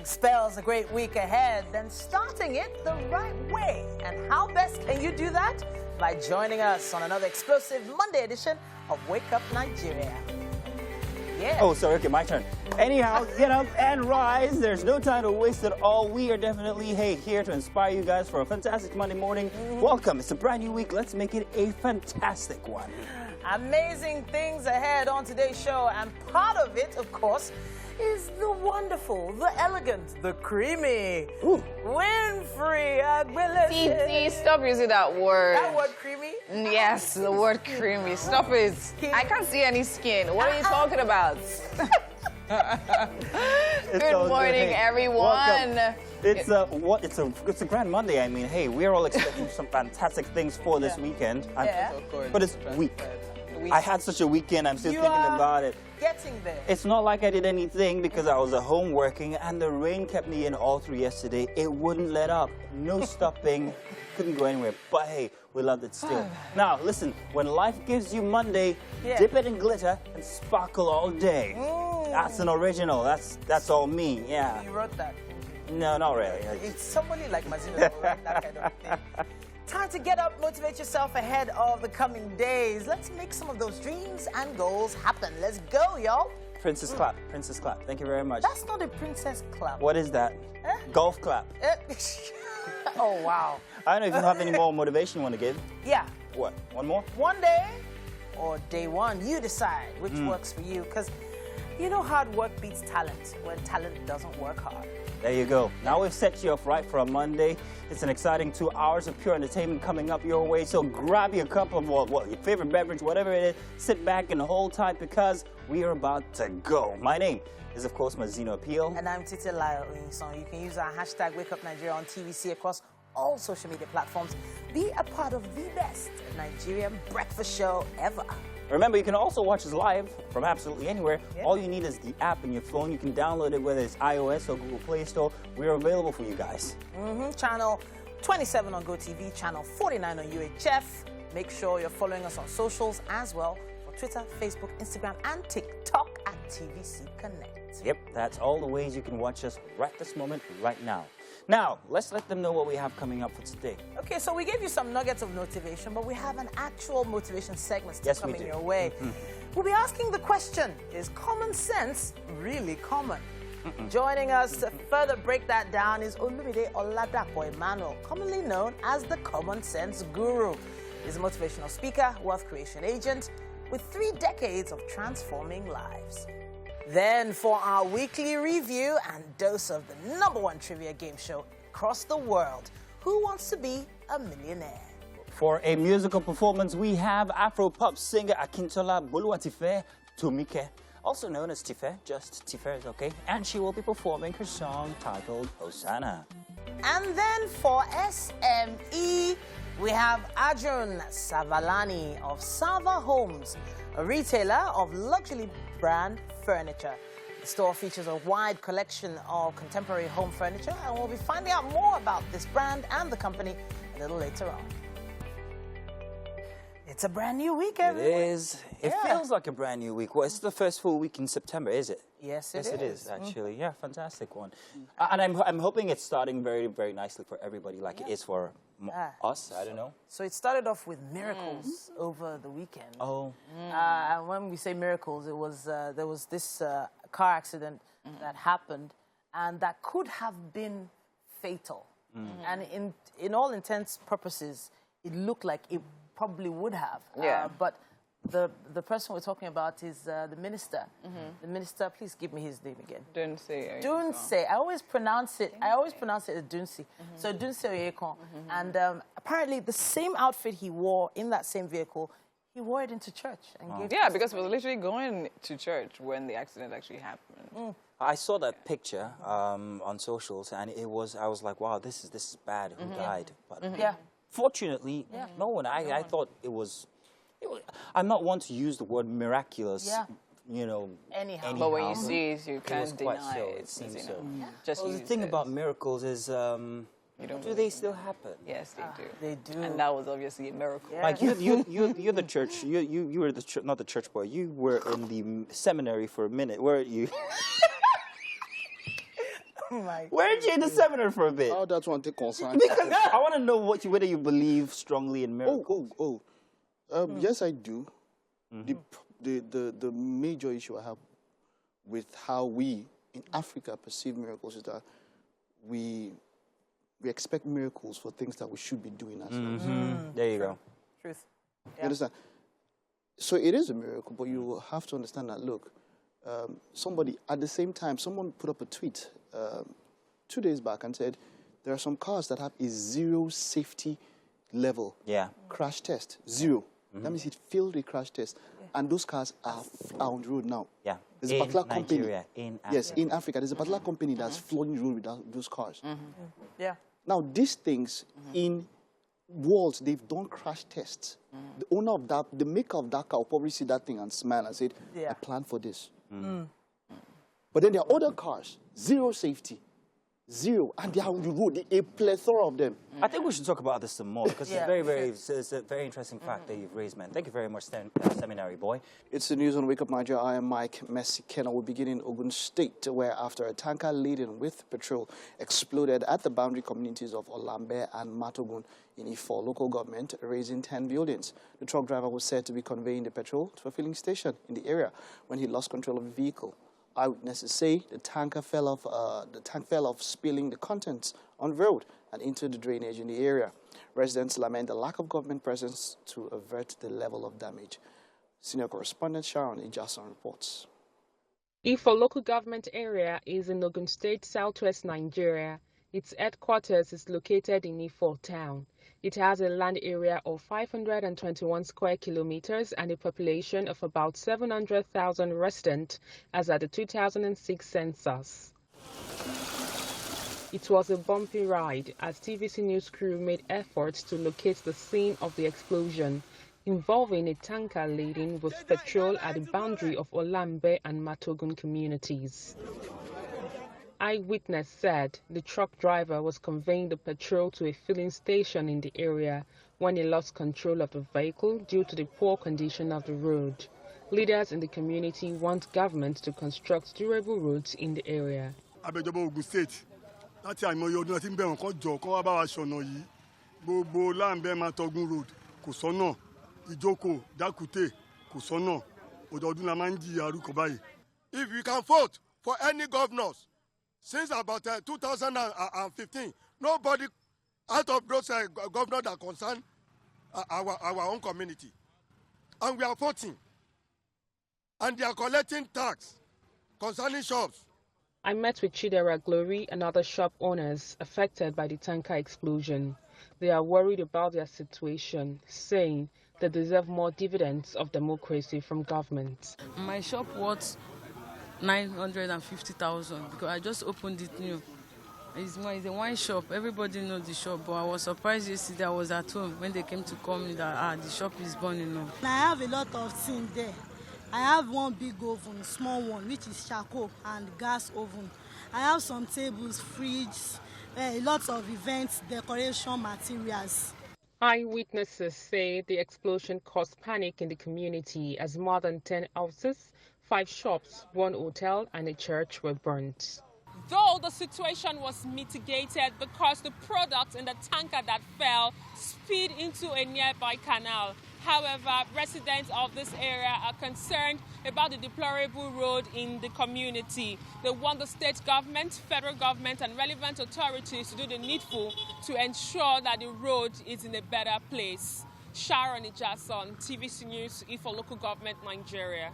spells a great week ahead, then starting it the right way. And how best can you do that? By joining us on another explosive Monday edition of Wake Up Nigeria. Yeah. Oh, sorry, okay, my turn. Anyhow, get up and rise. There's no time to waste at all. We are definitely, here to inspire you guys for a fantastic Monday morning. Welcome. It's a brand new week. Let's make it a fantastic one. Amazing things ahead on today's show, and part of it, of course, is the wonderful, the elegant, the creamy, Winfrey Agbelese. TT, stop using that word. That word creamy? Yes, the word creamy. Stop it. I can't see any skin. What are you talking about? Good morning, everyone. Welcome. It's a grand Monday. I mean, hey, we're all expecting some fantastic things for this weekend. But it's week. I had such a weekend. I'm still thinking about it. Getting there. It's not like I did anything because I was at home working and the rain kept me in all through yesterday. It wouldn't let up. No stopping. Couldn't go anywhere. But hey, we loved it still. Now, listen, when life gives you Monday, dip it in glitter and sparkle all day. That's an original. That's all me. Yeah. You wrote that? No, not really. It's somebody like Mazino who wrote that kind of thing. Time to get up, motivate yourself ahead of the coming days. Let's make some of those dreams and goals happen. Let's go, y'all. Princess clap. Princess clap. Thank you very much. That's not a princess clap. What is that? Golf clap. Oh, wow. I don't know if you have any more motivation you want to give. Yeah. What? One more? One day or day one, you decide which works for you. Because you know hard work beats talent when talent doesn't work hard. There you go. Now we've set you up right for a Monday. It's an exciting 2 hours of pure entertainment coming up your way. So grab your cup of your favorite beverage, whatever it is. Sit back and hold tight because we are about to go. My name is, of course, Mazino Appeal. And I'm Titi Lyle. So you can use our hashtag WakeUpNigeria on TVC across all social media platforms. Be a part of the best Nigerian breakfast show ever. Remember, you can also watch us live from absolutely anywhere. All you need is the app in your phone. You can download it, whether it's iOS or Google Play Store. We're available for you guys. Channel 27 on GOTV, channel 49 on UHF. Make sure you're following us on socials as well for Twitter, Facebook, Instagram, and TikTok at TVC Connect. Yep, that's all the ways you can watch us right this moment, right now. Now, let's let them know what we have coming up for today. Okay, so we gave you some nuggets of motivation, but we have an actual motivation segment still coming your way. We'll be asking the question, is common sense really common? Joining us to further break that down is Olumide Oladapo Emmanuel, commonly known as the Common Sense Guru. He's a motivational speaker, wealth creation agent, with 3 decades of transforming lives. Then for our weekly review and dose of the #1 trivia game show across the world, Who Wants to Be a Millionaire? For a musical performance, we have Afro-pop singer Akintola Boluwatife Tomike, also known as Tife, just Tife is okay, and she will be performing her song titled Hosanna. And then for SME, we have Arjun Savalani of Sava Homes, a retailer of luxury brand furniture. The store features a wide collection of contemporary home furniture, and we'll be finding out more about this brand and the company a little later on. It's a brand new week, everyone. It is. It feels like a brand new week. Well, it's the first full week in September, is it? Yes, it is, actually. Yeah, fantastic one. And I'm hoping it's starting very, very nicely for everybody, like it is for us. I don't know. So it started off with miracles over the weekend. Oh. And when we say miracles, it was there was this car accident that happened, and that could have been fatal. And in all intents purposes, it looked like it probably would have. But the person we're talking about is the minister. The minister, please give me his name again. Dunsi. Dunsi. I always pronounce it as Dunsi. So Dunsi Oyekon. And apparently the same outfit he wore in that same vehicle, he wore it into church. And gave because he was literally going to church when the accident actually happened. I saw that picture on socials, and I was like, wow, this is bad. Who died? But fortunately, no one. I thought it was. I'm not one to use the word miraculous. You know. Anyhow. But when you see it, you can't deny quite so. it. It seems so. Just the thing about miracles is, do they still happen? Yes, they do. They do. And that was obviously a miracle. Like you're the church. You were not the church boy. You were in the seminary for a minute. Where you? Weren't you in the seminar for a bit? How that one take concern? Because I want to know whether you believe strongly in miracles. Yes, I do. The major issue I have with how we in Africa perceive miracles is that we expect miracles for things that we should be doing ourselves. There you go. Truth. Yeah. You understand? So it is a miracle, but you have to understand that, look, somebody, at the same time, someone put up a tweet 2 days back and said, there are some cars that have a 0 safety level crash test, 0. That means it failed a crash test. And those cars are on the road now. Yeah. There's a particular Nigeria, company. in Africa. Yes, in Africa. There's a particular company that's flooding the road with those cars. Yeah. Now, these things in worlds, they've done crash tests. The owner of that, the maker of that car will probably see that thing and smile and say, I planned for this. But then there are other cars, 0 safety. 0, and they are on the road, a plethora of them. I think we should talk about this some more because it's a very interesting fact that you've raised, man. Thank you very much, Seminary Boy. It's the news on Wake Up Nigeria. I am Mike Messi-Kenna. We'll begin in Ogun State, where after a tanker laden with petrol exploded at the boundary communities of Olambe and Matogun in Ifo local government, raising 10 buildings. The truck driver was said to be conveying the petrol to a filling station in the area when he lost control of the vehicle. Eyewitnesses say the tank fell off, spilling the contents on the road and into the drainage in the area. Residents lament the lack of government presence to avert the level of damage. Senior correspondent Sharon Ijason reports. Ifo local government area is in Ogun State, southwest Nigeria. Its headquarters is located in Ifo town. It has a land area of 521 square kilometers and a population of about 700,000 residents as at the 2006 census. It was a bumpy ride as TVC news crew made efforts to locate the scene of the explosion, involving a tanker laden with petrol at the boundary of Olambe and Matogun communities. Eyewitness said the truck driver was conveying the petrol to a filling station in the area when he lost control of the vehicle due to the poor condition of the road. Leaders in the community want government to construct durable roads in the area. If we can vote for any governors, since about 2015, nobody out of those governors that concern our own community. And we are voting. And they are collecting tax concerning shops. I met with Chidera Glory and other shop owners affected by the tanker explosion. They are worried about their situation, saying they deserve more dividends of democracy from government. My shop worth 950,000 because I just opened it new. It's a wine shop. Everybody knows the shop, but I was surprised yesterday. I was at home when they came to call me that the shop is burning up. I have a lot of things there. I have one big oven, small one, which is charcoal and gas oven. I have some tables, fridges, lots of events, decoration materials. Eyewitnesses say the explosion caused panic in the community as more than 10 houses, 5 shops, 1 hotel and a church were burnt. Though the situation was mitigated because the product in the tanker that fell spilled into a nearby canal. However, residents of this area are concerned about the deplorable road in the community. They want the state government, federal government and relevant authorities to do the needful to ensure that the road is in a better place. Sharon Ijason, TVC News, Ifo Local Government, Nigeria.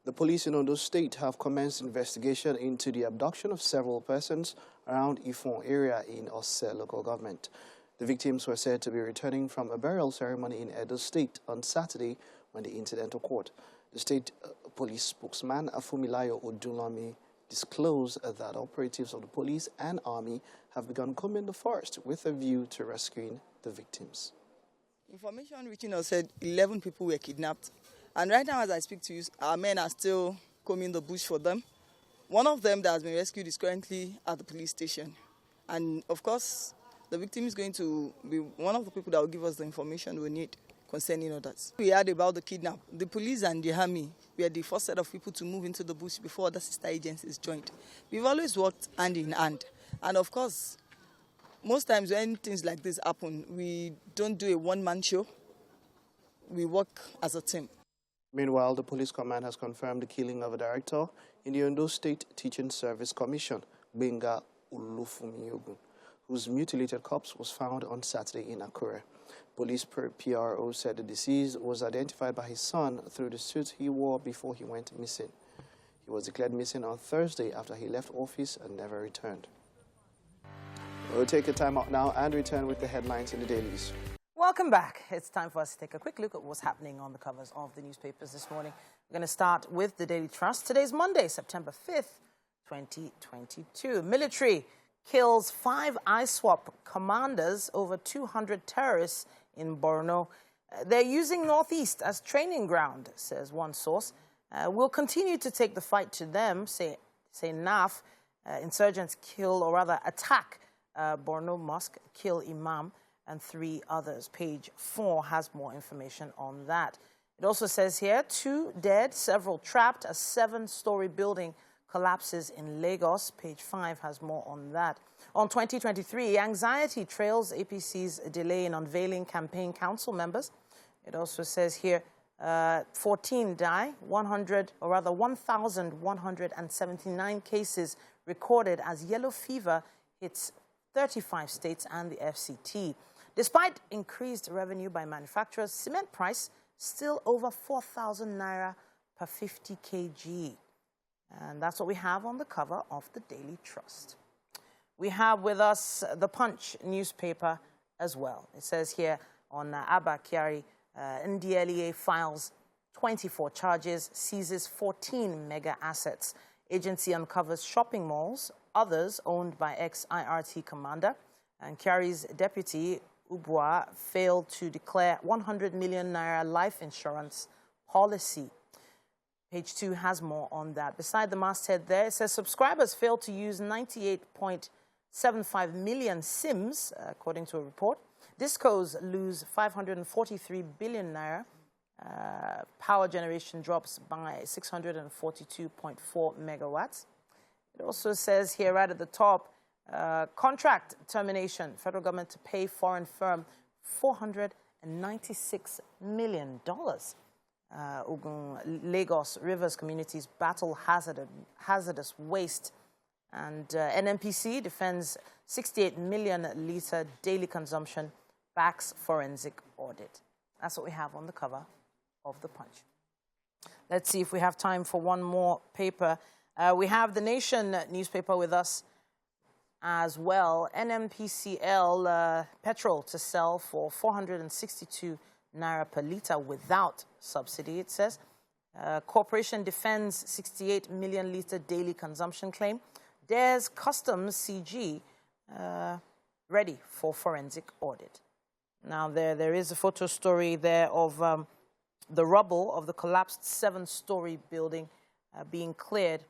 The police in Ondo State have commenced investigation into the abduction of several persons around Ifon area in Ose local government. The victims were said to be returning from a burial ceremony in Edo State on Saturday when the incident occurred. The state police spokesman, Afumilayo Odunlami, disclosed that operatives of the police and army have begun combing the forest with a view to rescuing the victims. Information reaching us said 11 people were kidnapped. And right now, as I speak to you, our men are still combing the bush for them. One of them that has been rescued is currently at the police station. And of course, the victim is going to be one of the people that will give us the information we need. concerning others. We heard about the kidnap. The police and the army were the first set of people to move into the bush before other sister agencies joined. We've always worked hand in hand. And of course, most times when things like this happen, we don't do a one-man show. We work as a team. Meanwhile, the police command has confirmed the killing of a director in the Ondo State Teaching Service Commission, Benga Ulufumiyogun, whose mutilated corpse was found on Saturday in Akure. Police PRO said the deceased was identified by his son through the suit he wore before he went missing. He was declared missing on Thursday after he left office and never returned. We'll take a time out now and return with the headlines in the dailies. Welcome back. It's time for us to take a quick look at what's happening on the covers of the newspapers this morning. We're going to start with the Daily Trust. Today's Monday, September 5th, 2022. Military kills 5 ISWAP commanders over 200 terrorists in Borno. They're using Northeast as training ground, says one source. We'll continue to take the fight to them, say NAF. Insurgents kill, or rather attack, Borno Mosque, kill Imam, and 3 others. Page 4 has more information on that. It also says here, 2 dead, several trapped. A 7-story building collapses in Lagos. Page 5 has more on that. On 2023, anxiety trails APC's delay in unveiling campaign council members. It also says here, 14 die, 1,179 cases recorded as yellow fever hits 35 states and the FCT. Despite increased revenue by manufacturers, cement price still over 4,000 naira per 50 kg. And that's what we have on the cover of the Daily Trust. We have with us the Punch newspaper as well. It says here on Abba Kyari, NDLEA files 24 charges, seizes 14 mega assets. Agency uncovers shopping malls, others owned by ex-IRT commander. And Kyari's deputy, Ubwa, failed to declare 100 million naira life insurance policy. Page 2 has more on that. Beside the masthead there, it says subscribers failed to use 98.75 million SIMs, according to a report. Discos lose 543 billion naira. Power generation drops by 642.4 megawatts. It also says here right at the top, contract termination, federal government to pay foreign firm $496 million. Lagos Rivers communities battle hazardous waste. And NMPC defends 68 million litre daily consumption, backs forensic audit. That's what we have on the cover of the Punch. Let's see if we have time for one more paper. We have the Nation newspaper with us as well. NMPCL petrol to sell for 462 naira per litre without subsidy, it says. Corporation defends 68 million litre daily consumption claim. Dares Customs CG ready for forensic audit. Now, there is a photo story there of the rubble of the collapsed 7-story building being cleared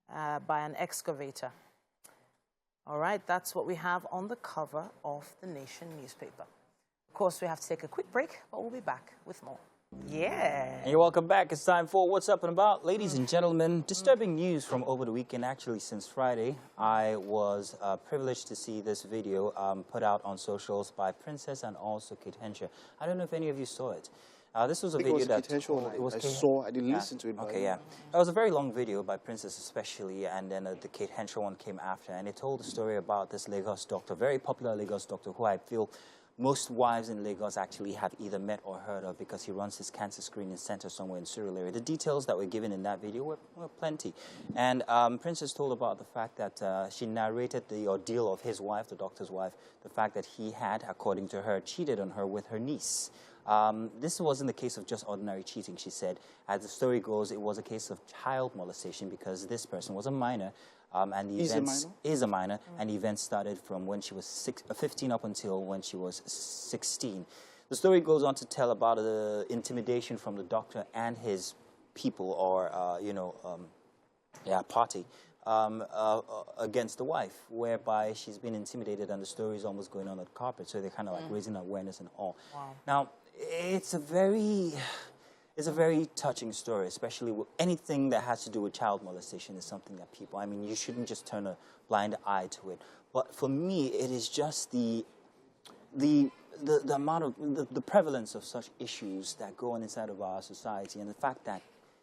by an excavator. All right, that's what we have on the cover of the Nation newspaper. Of course, we have to take a quick break, but we'll be back with more. Yeah. And you're welcome back. It's time for What's Up and About. Ladies and gentlemen, disturbing news from over the weekend, actually since Friday. I was privileged to see this video put out on socials by Princess and also Kate Henshaw. I don't know if any of you saw it. This was a video that I didn't listen to it. Okay, yeah. It was a very long video by Princess especially, and then the Kate Henshaw one came after, and it told the story about this Lagos doctor, very popular Lagos doctor, who I feel most wives in Lagos actually have either met or heard of because he runs his cancer screening center somewhere in Surulere. The details that were given in that video were plenty. And Princess told about the fact that she narrated the ordeal of his wife, the doctor's wife, the fact that he had, according to her, cheated on her with her niece. This wasn't the case of just ordinary cheating, she said. As the story goes, it was a case of child molestation because this person was a minor. And the events is a minor, and the event started from when she was 15 up until when she was 16. The story goes on to tell about the intimidation from the doctor and his people, or party, against the wife, whereby she's been intimidated, and the story is almost going on the carpet. So they're kind of like raising awareness and all. Wow. Now, it's a very touching story, especially with anything that has to do with child molestation is something that people, I mean, you shouldn't just turn a blind eye to it. But for me, it is just the amount of, the prevalence of such issues that go on inside of our society, and the fact that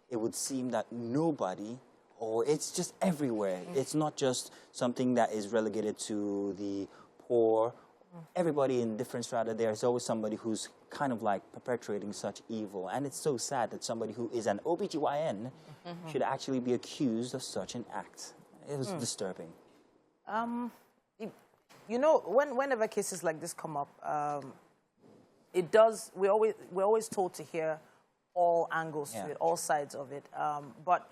it would seem that nobody, or it's just everywhere. It's not just something that is relegated to the poor. Everybody in different strata, there's always somebody who's kind of like perpetrating such evil. And it's so sad that somebody who is an OBGYN should actually be accused of such an act. It was disturbing. You know, whenever cases like this come up, we're always told to hear all angles to it, all sides of it. But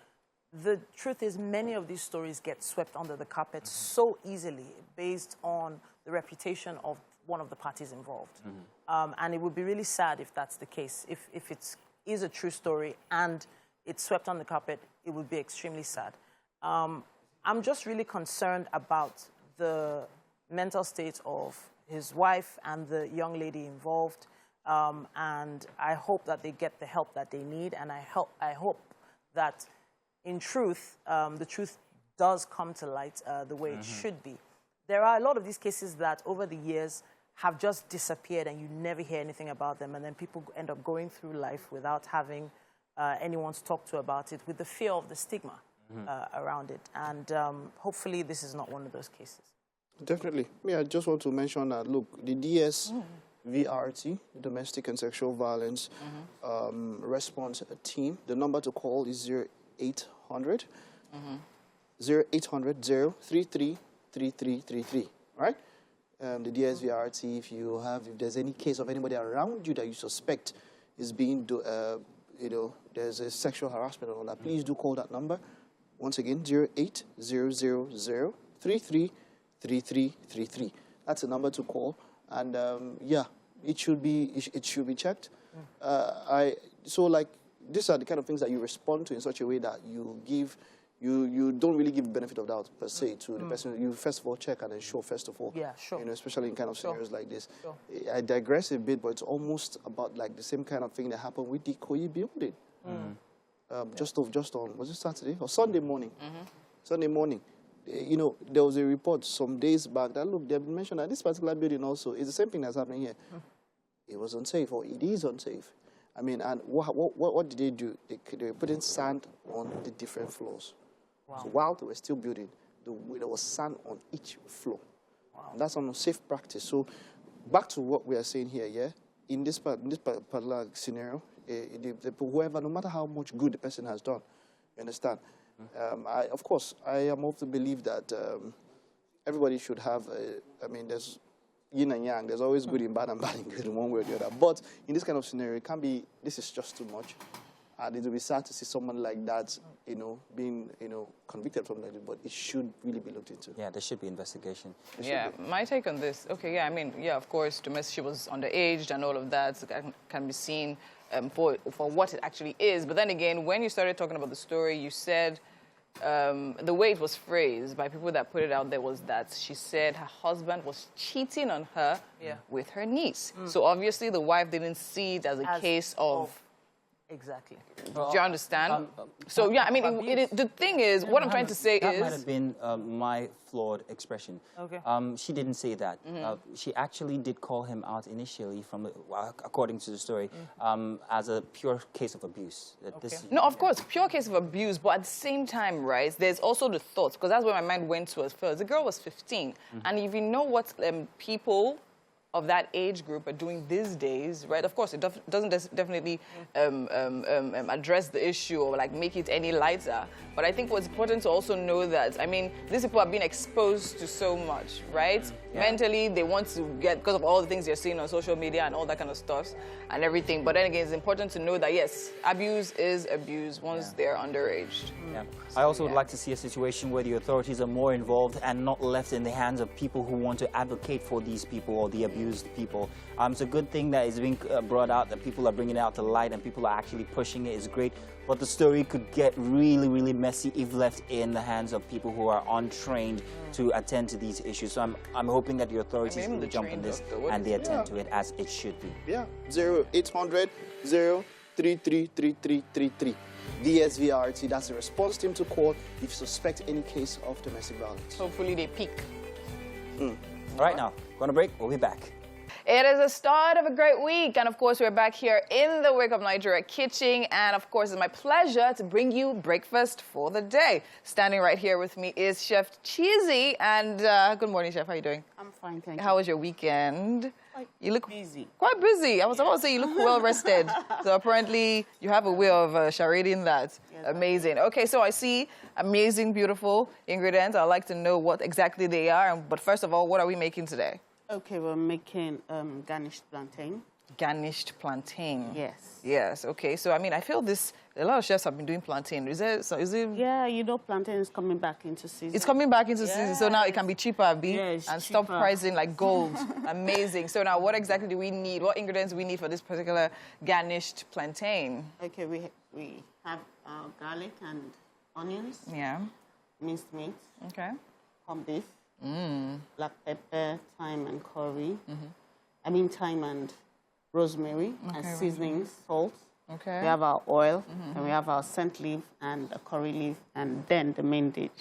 the truth is, many of these stories get swept under the carpet so easily based on the reputation of one of the parties involved. And it would be really sad if that's the case. If it is a true story and it's swept on the carpet, it would be extremely sad. I'm just really concerned about the mental state of his wife and the young lady involved. And I hope that they get the help that they need. And I hope that, in truth, the truth does come to light the way it should be. There are a lot of these cases that over the years have just disappeared and you never hear anything about them, and then people end up going through life without having anyone to talk to about it, with the fear of the stigma around it. And hopefully this is not one of those cases. Definitely. Yeah, I just want to mention that, look, the DSVRT, Domestic and Sexual Violence Response Team, the number to call is 0800 033 3333, right? The DSVRT, if there's any case of anybody around you that you suspect is being, there's a sexual harassment and all that, please do call that number. Once again, 08000 3333. That's the number to call, and yeah, it should be checked. So like, these are the kind of things that you respond to in such a way that you don't really give the benefit of doubt per se to the person. You first of all check and ensure first of all. Yeah, sure. Especially in kind of scenarios like this. Sure. I digress a bit, but it's almost about like the same kind of thing that happened with the Koyi building. Just on, was it Saturday or Sunday morning? Sunday morning. There was a report some days back that, look, they've mentioned that this particular building also is the same thing that's happening here. It was unsafe, or it is unsafe. I mean, and what did they do? They were putting sand on the different floors. Wow. So while they were still building, there was sand on each floor. Wow. And that's an unsafe practice. So back to what we are saying here, yeah? In this particular scenario, whoever, no matter how much good the person has done, you understand? Of course, I am of the belief that everybody should have, there's yin and yang. There's always good in bad and bad in good in one way or the other. But in this kind of scenario, it can be, this is just too much. And it will be sad to see someone like that, being, convicted from that. But it should really be looked into. Yeah, there should be investigation. My take on this. Okay, yeah, of course, she was underage and all of that can be seen for what it actually is. But then again, when you started talking about the story, you said the way it was phrased by people that put it out there was that she said her husband was cheating on her with her niece. So obviously the wife didn't see it as a case of... Exactly. Do you understand? So, yeah, I mean, the thing is, what I'm trying to say is... That might have been my flawed expression. Okay. She didn't say that. She actually did call him out initially, according to the story, as a pure case of abuse. No, of course, pure case of abuse, but at the same time, right, there's also the thoughts, because that's where my mind went to at first. The girl was 15, and if you know what people of that age group are doing these days, right? Of course, it doesn't definitely address the issue or like make it any lighter. But I think what's important to also know that, I mean, these people are being exposed to so much, right? Yeah. Mentally, they want to get, because of all the things they're seeing on social media and all that kind of stuff and everything. But then again, it's important to know that, yes, abuse is abuse once they're underage. Yeah. I also would like to see a situation where the authorities are more involved and not left in the hands of people who want to advocate for these people or the abusers. abused people. It's a good thing that is being brought out, that people are bringing it out to light and people are actually pushing it. It's great. But the story could get really, really messy if left in the hands of people who are untrained to attend to these issues. So I'm hoping that the authorities really jump on this and they attend to it as it should be. Yeah, 0800 0333333. DSVRT, that's the response team to call if you suspect any case of domestic violence. Hopefully they peak. All right, now, going to break. We'll be back. It is the start of a great week, and of course we're back here in the Wake Up Nigeria kitchen, and of course it's my pleasure to bring you breakfast for the day. Standing right here with me is Chef Cheesy, and good morning, Chef. How are you doing? I'm fine, thank you. How was your weekend? You look busy. Quite busy. I was about to say you look well rested. So apparently you have a way of charading that. Yes, amazing. Okay, so I see amazing, beautiful ingredients. I'd like to know what exactly they are. But first of all, what are we making today? Okay, we're making garnished plantain. Garnished plantain. Yes. Yes. Okay. So I mean, I feel a lot of chefs have been doing plantain. Is it? Yeah, you know, plantain is coming back into season. It's coming back into season, so now it can be cheaper, and cheaper. Stop pricing like gold. Amazing. So now, what exactly do we need? What ingredients do we need for this particular garnished plantain? Okay, we have garlic and onions. Yeah. Minced meat. Okay. Corned beef. Black pepper, thyme and curry. I mean thyme and rosemary and seasonings, salt. Okay. We have our oil, and we have our scent leaf and a curry leaf, and then the main dish,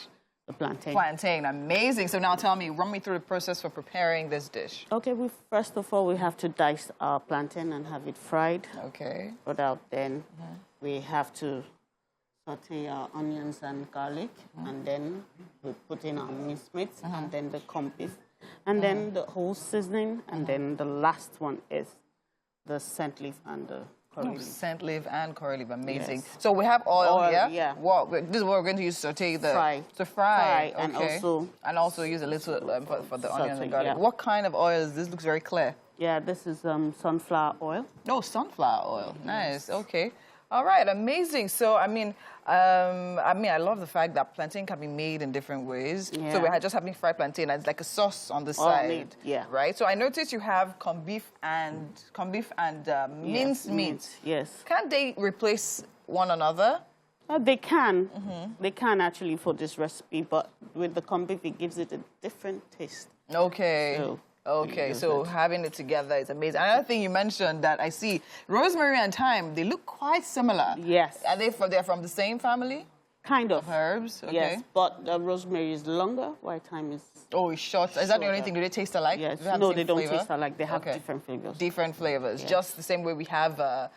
the plantain. Plantain, amazing. So now tell me, run me through the process for preparing this dish. Okay, first of all, we have to dice our plantain and have it fried. Okay. Then we have to saute our onions and garlic, and then we put in our minced meat, and then the corned beef, and then the whole seasoning, and then the last one is the scent leaf and the curry leaf. Scent leaf and curry leaf, amazing. Yes. So we have oil here. Yeah. This is what we're going to use to saute the fry. To fry. Okay. And also use a little for the onion and garlic. Yeah. What kind of oil is this? Looks very clear. Yeah, this is sunflower oil. Oh, sunflower oil. Nice. Okay. All right, amazing. So, I mean, I love the fact that plantain can be made in different ways. Yeah. So we're just having fried plantain, and it's like a sauce on the side. Yeah. Right. So I noticed you have corned beef and minced meat. Yes. Can't they replace one another? They can. They can actually for this recipe, but with the corned beef, it gives it a different taste. Okay. So having it together is amazing. Another thing you mentioned that I see, rosemary and thyme, they look quite similar. Yes. Are they're from the same family? Kind of. Herbs? Okay. Yes, but rosemary is longer, while thyme is... Oh, it's short. Is that the only thing? Do they taste alike? Yes. Do They don't taste alike. They have different flavors. Different flavors. Yeah. Just the same way we have...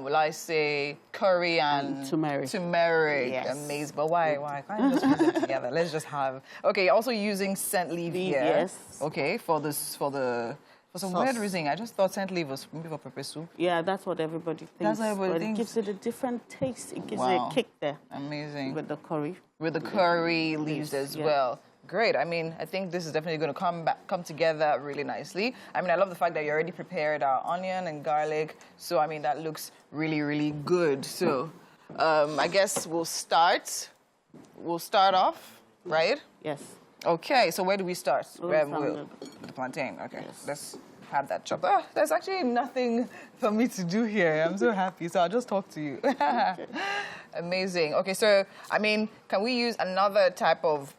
will I say curry and turmeric? Yes. Amazing. But why? Can't you just put them together? Let's just have. Okay, also using scent leaf here. Yes. Okay, for some weird reason, I just thought scent leaf was maybe for pepper soup. Yeah, that's what everybody thinks. That's what everybody thinks. It gives it a different taste. It gives it a kick there. Amazing. With the curry. With the curry leaves as well. Great. I mean, I think this is definitely going to come together really nicely. I mean, I love the fact that you already prepared our onion and garlic. So, I mean, that looks really, really good. So, I guess we'll start. We'll start off, right? Yes. Okay. So, where do we start? With the plantain. Okay. Yes. Let's have that chopped. Oh, there's actually nothing for me to do here. I'm so happy. So, I'll just talk to you. Okay. Amazing. Okay, so, I mean, can we use another type of,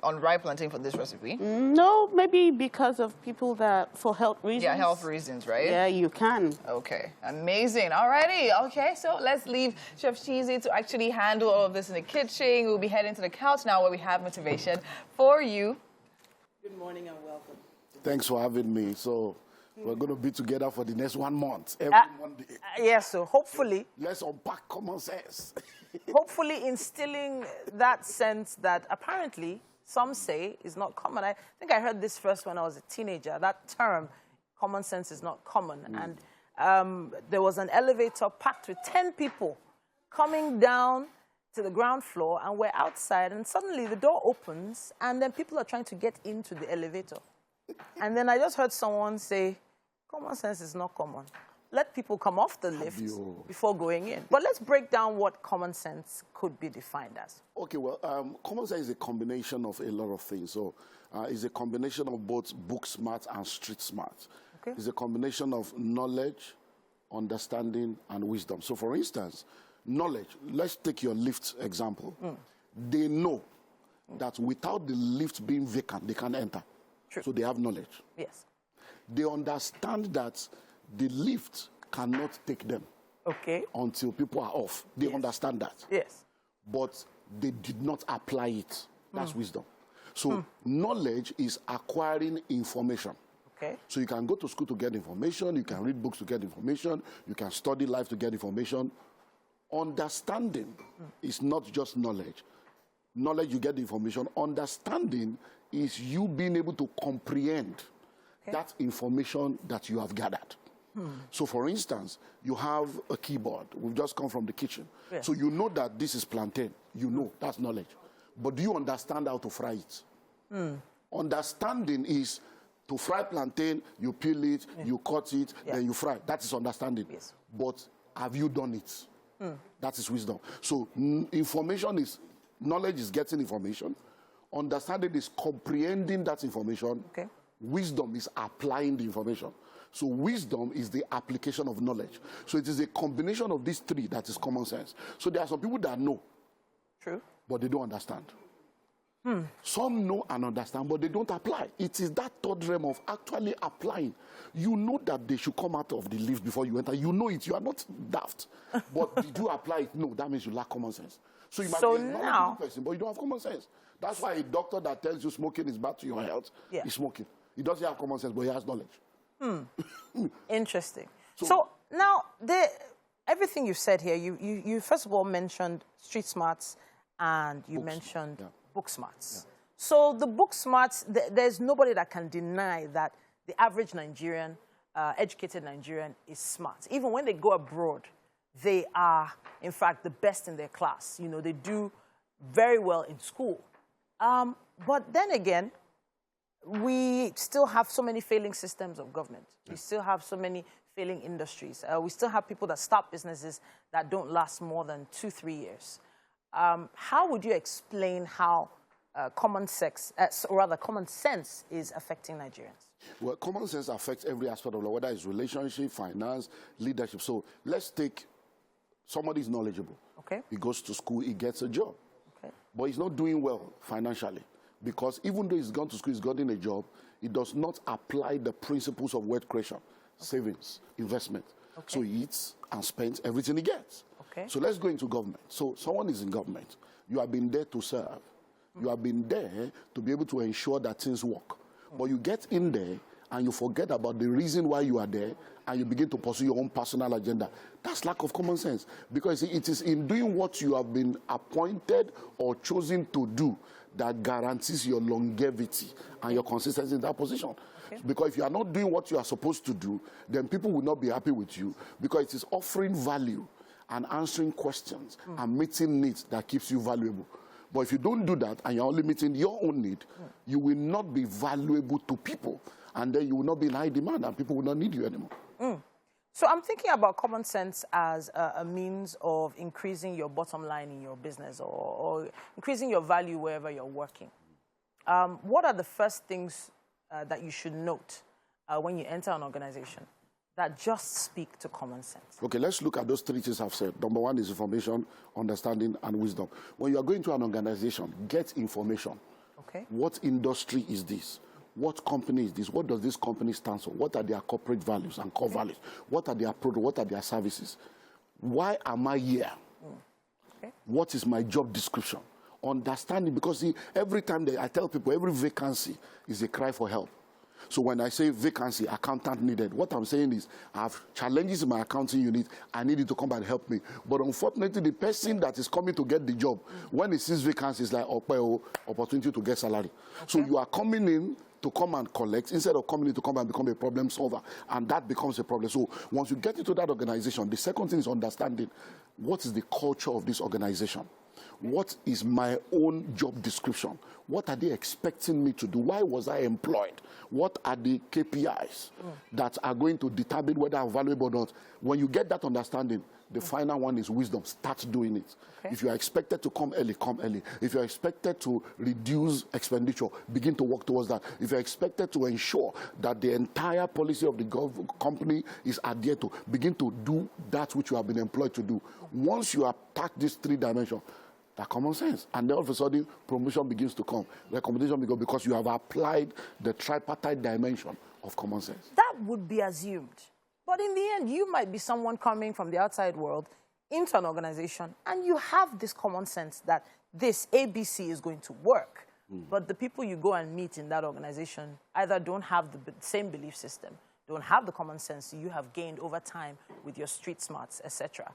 unripe plantain for this recipe? No, maybe because of people for health reasons. Yeah, health reasons, right? Yeah, you can. Okay, amazing. Alrighty, okay, so let's leave Chef Cheesy to actually handle all of this in the kitchen. We'll be heading to the couch now where we have motivation for you. Good morning and welcome. Thanks for having me. So, we're going to be together for the next 1 month, every Monday. Yes, so hopefully... Let's unpack common sense. Hopefully instilling that sense that apparently some say is not common. I think I heard this first when I was a teenager, that term, common sense is not common. And there was an elevator packed with 10 people coming down to the ground floor, and we're outside, and suddenly the door opens, and then people are trying to get into the elevator. And then I just heard someone say, common sense is not common. let people come off the lift before going in. But let's break down what common sense could be defined as. Okay, well, common sense is a combination of a lot of things. So it's a combination of both book smart and street smart. Okay. It's a combination of knowledge, understanding, and wisdom. So for instance, knowledge, let's take your lift example. They know that without the lift being vacant, they can't enter. True. So they have knowledge. Yes. They understand that the lift cannot take them until people are off. They understand that. Yes. But they did not apply it. That's wisdom. So knowledge is acquiring information. Okay. So you can go to school to get information, you can read books to get information, you can study life to get information. Understanding is not just knowledge. Knowledge, you get the information. Understanding is you being able to comprehend that information that you have gathered. So for instance, you have a keyboard. We've just come from the kitchen. Yes. So you know that this is plantain. You know, that's knowledge. But do you understand how to fry it? Understanding is to fry plantain, you peel it, you cut it, then you fry. That is understanding. Yes. But have you done it? That is wisdom. So information is, knowledge is getting information. Understanding is comprehending that information. Okay. Wisdom is applying the information. So wisdom is the application of knowledge. So it is a combination of these three that is common sense. So there are some people that know. True. But they don't understand. Some know and understand, but they don't apply. It is that third realm of actually applying. You know that they should come out of the lift before you enter. You know it. You are not daft. But did you apply it? No, that means you lack common sense. So you might be a knowledgeable person, but you don't have common sense. That's why a doctor that tells you smoking is bad to your health is smoking. He doesn't have common sense, but he has knowledge. Interesting. So now, everything you said here, you first of all mentioned street smarts and you mentioned book smarts. So the book smarts, there's nobody that can deny that the average Nigerian, educated Nigerian is smart. Even when they go abroad, they are, in fact, the best in their class. You know, they do very well in school. But then again, we still have so many failing systems of government. We still have so many failing industries. We still have people that start businesses that don't last more than 2-3 years. How would you explain how common sense is affecting Nigerians? Well, common sense affects every aspect of life, whether it's relationship, finance, leadership. So let's take somebody is knowledgeable. Okay. He goes to school, he gets a job. Okay. But he's not doing well financially. Because even though he's gone to school, he's gotten a job, he does not apply the principles of wealth creation, savings, investment. Okay. So he eats and spends everything he gets. Okay. So let's go into government. So someone is in government. You have been there to serve. You have been there to be able to ensure that things work. But you get in there and you forget about the reason why you are there and you begin to pursue your own personal agenda. That's lack of common sense. Because it is in doing what you have been appointed or chosen to do that guarantees your longevity and your consistency in that position. Okay. Because if you are not doing what you are supposed to do, then people will not be happy with you because it is offering value and answering questions and meeting needs that keeps you valuable. But if you don't do that and you're only meeting your own need, you will not be valuable to people. And then you will not be in high demand and people will not need you anymore. So I'm thinking about common sense as a means of increasing your bottom line in your business or increasing your value wherever you're working. What are the first things that you should note when you enter an organization that just speak to common sense? Okay, let's look at those three things I've said. Number one is information, understanding, and wisdom. When you are going to an organization, get information. Okay. What industry is this? What company is this? What does this company stand for? What are their corporate values and core values? What are their products? What are their services? Why am I here? Okay. What is my job description? Understanding, because see, every time I tell people, every vacancy is a cry for help. So when I say vacancy, accountant needed, what I'm saying is I have challenges in my accounting unit. I need you to come and help me. But unfortunately, the person that is coming to get the job, when he sees vacancy, it's like opportunity to get salary. Okay. So you are coming in to come and collect instead of coming in to come and become a problem solver. And that becomes a problem. So once you get into that organization, the second thing is understanding what is the culture of this organization. What is my own job description? What are they expecting me to do? Why was I employed? What are the KPIs that are going to determine whether I'm valuable or not? When you get that understanding, the final one is wisdom. Start doing it. Okay. If you are expected to come early, come early. If you're expected to reduce expenditure, begin to work towards that. If you're expected to ensure that the entire policy of the company is adhered to, begin to do that which you have been employed to do. Once you attack these 3 dimensions, that's common sense. And then all of a sudden, promotion begins to come. Recommendation begins because you have applied the tripartite dimension of common sense. That would be assumed. But in the end, you might be someone coming from the outside world into an organization, and you have this common sense that this ABC is going to work. But the people you go and meet in that organization either don't have the same belief system, don't have the common sense you have gained over time with your street smarts, etc.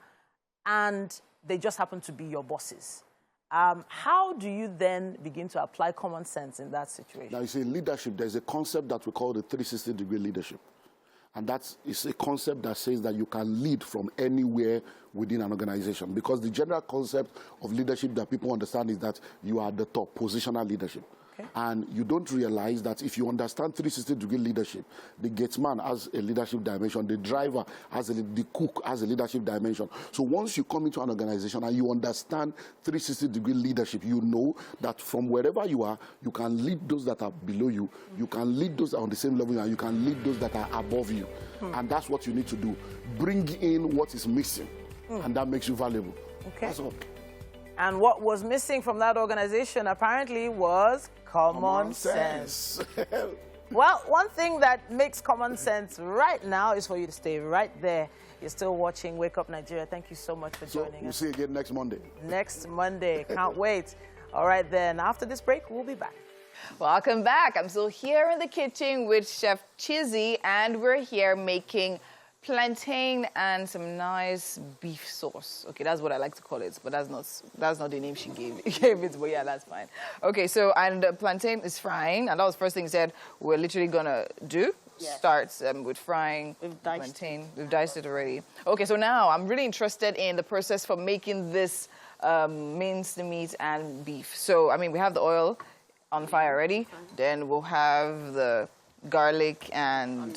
And they just happen to be your bosses. How do you then begin to apply common sense in that situation? Now, you see, in leadership, there's a concept that we call the 360-degree leadership. And that is a concept that says that you can lead from anywhere within an organization. Because the general concept of leadership that people understand is that you are at the top, positional leadership. Okay. And you don't realize that if you understand 360-degree leadership, the gatesman has a leadership dimension, the driver has the cook has a leadership dimension. So once you come into an organization and you understand 360-degree leadership, you know that from wherever you are, you can lead those that are below you, you can lead those on the same level, and you can lead those that are above you. And that's what you need to do. Bring in what is missing, and that makes you valuable. Okay. That's all. And what was missing from that organization apparently was common sense. Well, one thing that makes common sense right now is for you to stay right there. You're still watching Wake Up Nigeria. Thank you so much for joining us. We'll see you again next Monday. Next Monday. Can't wait. All right, then. After this break, we'll be back. Welcome back. I'm still here in the kitchen with Chef Chizzy, and we're here making plantain and some nice beef sauce. Okay, that's what I like to call it, but that's not the name she gave it, but yeah, that's fine. Okay, so, and the plantain is frying, and that was the first thing you said we're literally gonna do. Yes. Starts with frying plantain. We've diced it already. Okay, so now I'm really interested in the process for making this minced meat and beef. So, I mean, we have the oil on fire already. Then we'll have the garlic and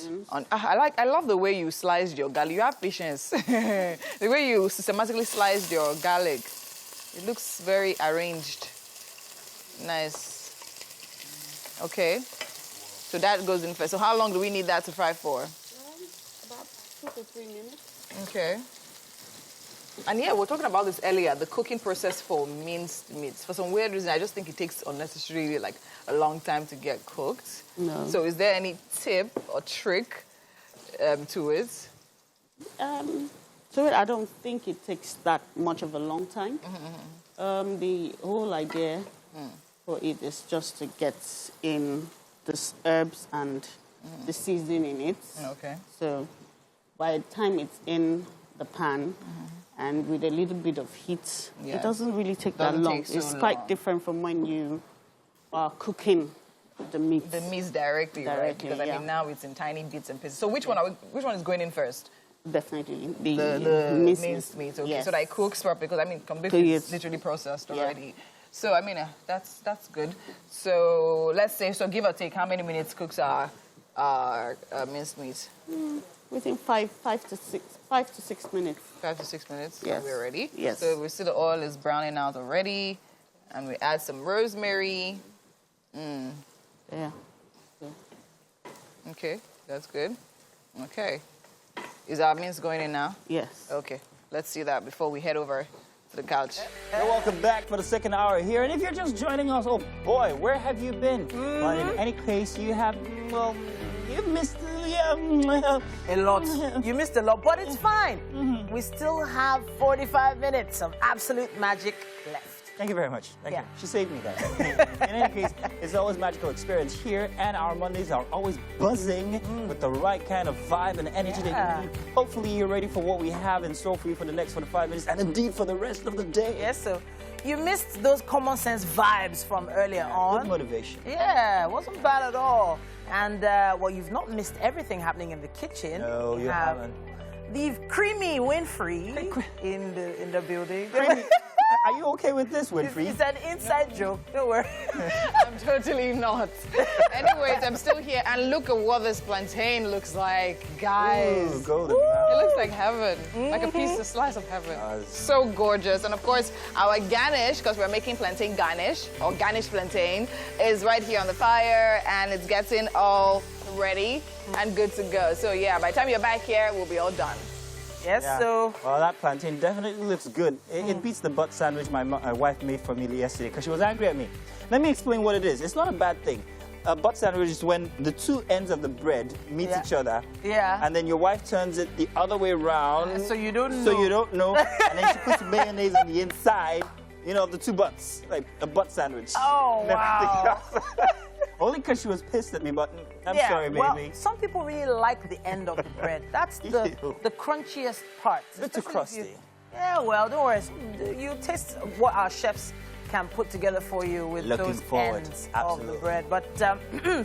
I love the way you sliced your garlic. You have patience. The way you systematically sliced your garlic. It looks very arranged. Nice. Okay. So that goes in first. So how long do we need that to fry for? About 2 to 3 minutes. Okay. And yeah, we were talking about this earlier, the cooking process for minced meats. For some weird reason, I just think it takes unnecessarily like a long time to get cooked. No. So is there any tip or trick to it? I don't think it takes that much of a long time. The whole idea for it is just to get in the herbs and the seasoning in it. Okay. So by the time it's in the pan, and with a little bit of heat, it doesn't really take that long. It's quite different from when you are cooking the meat. The meat directly, right? Because I mean now it's in tiny bits and pieces. So which one is going in first? Definitely the minced meat. Okay, yes. So that it cooks properly, because I mean completely is literally processed already. Yeah. So I mean that's good. So let's say, so give or take, how many minutes cooks our minced meat? Within 5 to 6 minutes. 5 to 6 minutes. Yes. We're ready. Yes. So we see the oil is browning out already, and we add some rosemary. Yeah. Okay, that's good. Okay. Is our mince going in now? Yes. Okay. Let's see that before we head over to the couch. You're welcome back for the second hour here. And if you're just joining us, oh boy, where have you been? But in any case, you have, well, you missed a lot. You missed a lot, but it's fine. We still have 45 minutes of absolute magic left. Thank you very much. Thank you. She saved me that. In any case, it's always a magical experience here, and our Mondays are always buzzing with the right kind of vibe and energy that you need. Hopefully, you're ready for what we have in store for you for the next 45 minutes, and indeed for the rest of the day. Yes, so you missed those common sense vibes from earlier on. Good motivation. Yeah, wasn't bad at all. And, well, you've not missed everything happening in the kitchen. No, you haven't. The creamy Winfrey in the building. Are you okay with this, Winfrey? It's an inside joke. Don't worry. I'm totally not. Anyways, I'm still here, and look at what this plantain looks like, guys. Ooh, golden. It looks like heaven, like a slice of heaven. So gorgeous. And of course, our garnish, because we're making plantain garnish, or garnished plantain, is right here on the fire, and it's getting all ready and good to go. So yeah, by the time you're back here, we'll be all done. Yes, Yeah. so... Well, that plantain definitely looks good. It beats the butt sandwich my wife made for me yesterday because she was angry at me. Let me explain what it is. It's not a bad thing. A butt sandwich is when the two ends of the bread meet each other. Yeah. And then your wife turns it the other way around. So you don't know. So you don't know. And then she puts mayonnaise on the inside, you know, of the two butts. Like a butt sandwich. Oh, wow. Only because she was pissed at me, but I'm sorry, baby. Well, some people really like the end of the bread. That's the crunchiest part. A bit too crusty. Yeah, well, don't worry. You taste what our chefs can put together for you with those ends of the bread. But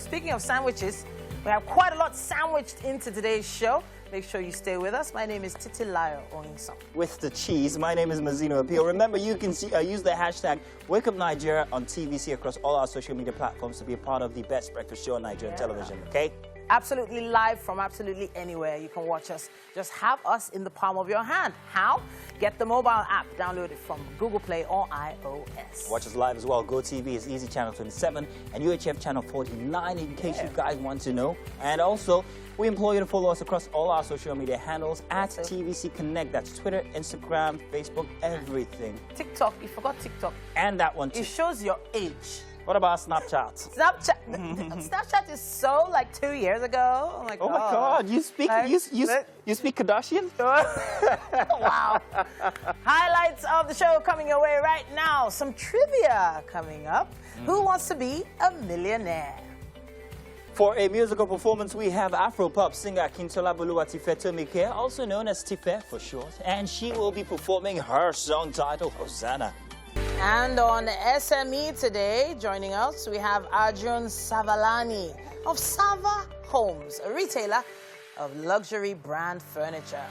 speaking of sandwiches, we have quite a lot sandwiched into today's show. Make sure you stay with us. My name is Titilayo Onyinson. With the cheese, my name is Mazino Appeal. Remember, you can use the hashtag WakeUpNigeria on TVC across all our social media platforms to be a part of the best breakfast show on Nigerian television, okay? Absolutely live from absolutely anywhere. You can watch us. Just have us in the palm of your hand. How? Get the mobile app. Download it from Google Play or iOS. Watch us live as well. GOTV is Easy Channel 27 and UHF Channel 49 in case you guys want to know. And also, we implore you to follow us across all our social media handles at TVC Connect. That's Twitter, Instagram, Facebook, everything. TikTok. You forgot TikTok. And that one too. It shows your age. What about Snapchat? Snapchat is so like 2 years ago. Oh my God. Oh my God! You speak you speak Kardashian? Wow. Highlights of the show coming your way right now. Some trivia coming up. Who wants to be a millionaire? For a musical performance, we have Afro-pop singer Kintola Boluwatife Tomike, also known as Tife for short, and she will be performing her song titled Hosanna. And on SME today, joining us, we have Arjun Savalani of Sava Homes, a retailer of luxury brand furniture.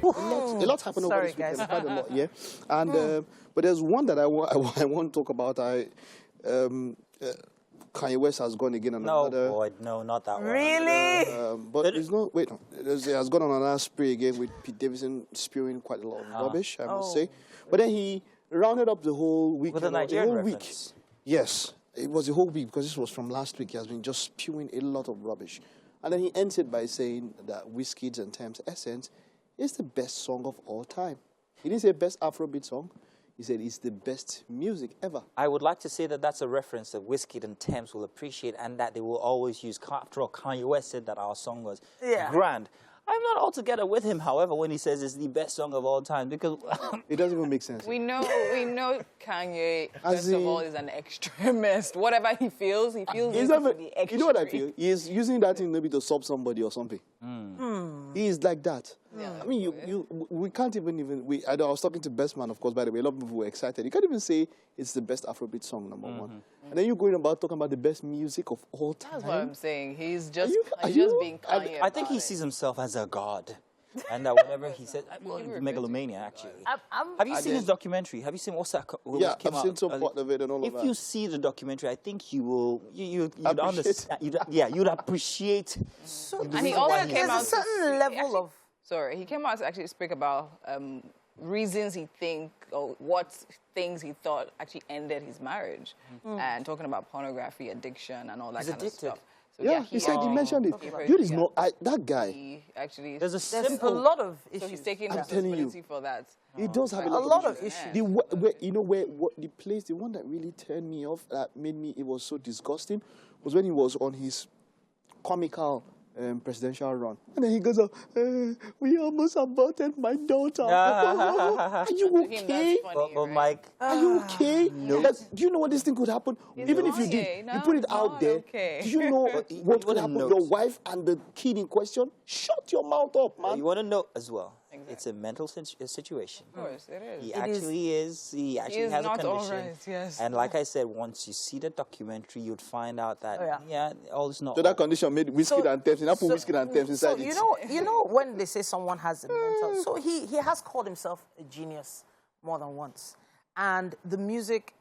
A lot happened over this weekend. Quite a lot, yeah. And but there's one that I want to talk about. Kanye West has gone again on another. No, boy, no, not that one. Really? But it's not. Wait, no. He has gone on another spree again with Pete Davidson spewing quite a lot of rubbish, I must say. But then he rounded up the whole week. With a Nigerian reference. Yes, it was the whole week because this was from last week. He has been just spewing a lot of rubbish. And then he ended by saying that Wizkid's and Thames Essence is the best song of all time. He didn't say best Afrobeat song. He said it's the best music ever. I would like to say that that's a reference that Wizkid and Thames will appreciate and that they will always use. After all, Kanye West said that our song was grand. I'm not altogether with him, however, when he says it's the best song of all time, because it doesn't even make sense. We know Kanye, first of all, is an extremist. Whatever he feels it to be extreme. You know what I feel? He is using that thing maybe to sub somebody or something. He is like that. Yeah. I mean, we can't even I was talking to Best Man, of course, by the way. A lot of people were excited. You can't even say it's the best Afrobeat song, number one. And then you're going about talking about the best music of all time. That's what I'm saying. He's just being Kanye. I think he sees himself as a god. And that whatever he said, megalomania, actually. Have you seen his documentary? Have you seen what's that? Yeah, I've seen some part of it and all of that. If you see the documentary, I think you will, you'd understand. You'd appreciate. And he also came out a certain level of. Sorry, he came out to actually speak about reasons he think or what things he thought actually ended his marriage, and talking about pornography addiction and all that kind of stuff. So yeah, he said he mentioned it. Dude is not that guy. Actually, there's a lot of issues. So he's taking responsibility for that. He does have a lot of issues. The one that really turned me off, that made me, it was so disgusting, was when he was on his comical presidential run. And then he goes, we almost aborted my daughter. Are you okay? But Mike, are you okay? No. Do you know what this thing could happen? Even if you did, you put it out there. Do you know what could happen? Your wife and the kid in question? Shut your mouth up, man. You want to know as well. Exactly. It's a mental situation. Of course, it is. He actually has a condition. All right, yes. And like I said, once you see the documentary, you'd find out that all is not. So that condition made Wizkid and Thames. And I put Wizkid and Thames inside it. You know when they say someone has a mental, so he has called himself a genius more than once. And the music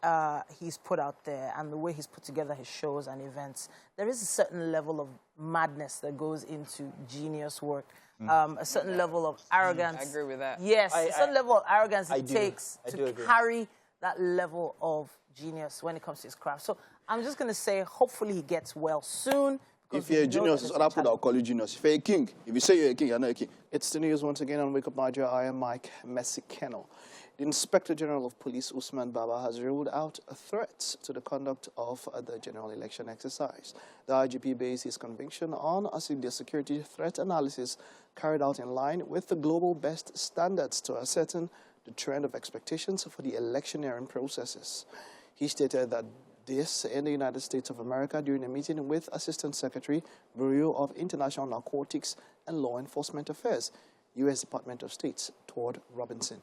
he's put out there and the way he's put together his shows and events, there is a certain level of madness that goes into genius work. A certain level of arrogance. I agree with that. Yes, a certain level of arrogance it takes I to carry that level of genius when it comes to his craft. So I'm just going to say, hopefully he gets well soon. If you're a genius, it's other people that will call you genius. If you're a king, if you say you're a king, you're not a king. It's the news once again on Wake Up Nigeria. I am Mike Messi-Kennel. The Inspector General of Police, Usman Baba, has ruled out threats to the conduct of the general election exercise. The IGP based his conviction on the security threat analysis carried out in line with the global best standards to ascertain the trend of expectations for the electioneering processes. He stated that this in the United States of America during a meeting with Assistant Secretary, Bureau of International Narcotics and Law Enforcement Affairs, U.S. Department of State, Todd Robinson.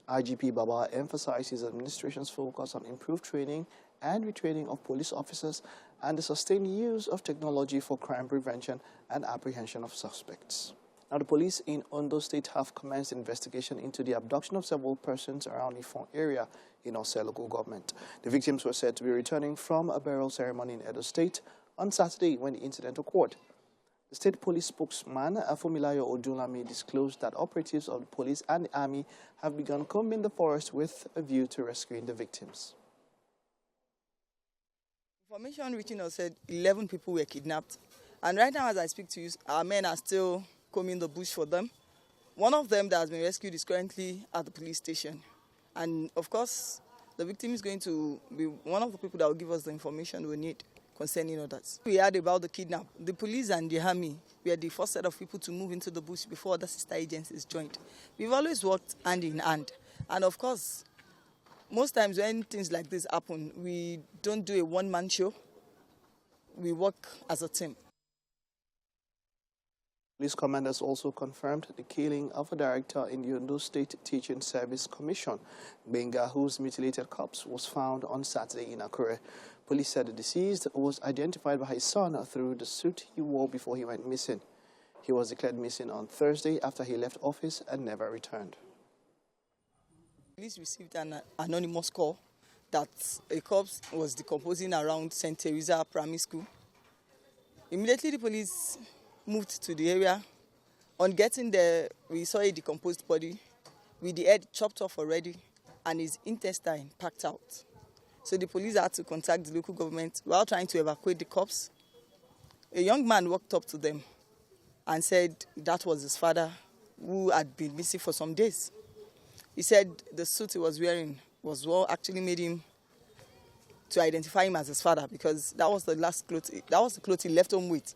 IGP Baba emphasized his administration's focus on improved training and retraining of police officers and the sustained use of technology for crime prevention and apprehension of suspects. Now, the police in Ondo State have commenced investigation into the abduction of several persons around the Ifon area in Ose local government. The victims were said to be returning from a burial ceremony in Edo State on Saturday when the incident occurred. The state police spokesman, Afumilayo Odunlami, disclosed that operatives of the police and the army have begun combing the forest with a view to rescuing the victims. Information reaching us said 11 people were kidnapped. And right now, as I speak to you, our men are still combing the bush for them. One of them that has been rescued is currently at the police station. And of course, the victim is going to be one of the people that will give us the information we need concerning others. We heard about the kidnap. The police and the army were the first set of people to move into the bush before other sister agencies joined. We've always worked hand in hand. And of course, most times when things like this happen, we don't do a one-man show. We work as a team. Police commanders also confirmed the killing of a director in the Ondo State Teaching Service Commission, Benga, whose mutilated corpse was found on Saturday in Akure. Police said the deceased was identified by his son through the suit he wore before he went missing. He was declared missing on Thursday after he left office and never returned. Police received an anonymous call that a corpse was decomposing around St. Teresa Primary School. Immediately, the police moved to the area. On getting there, we saw a decomposed body with the head chopped off already and his intestine packed out. So the police had to contact the local government while trying to evacuate the corpse. A young man walked up to them and said that was his father, who had been missing for some days. He said the suit he was wearing was what actually made him to identify him as his father, because that was the last clothes, that was the clothes he left home with.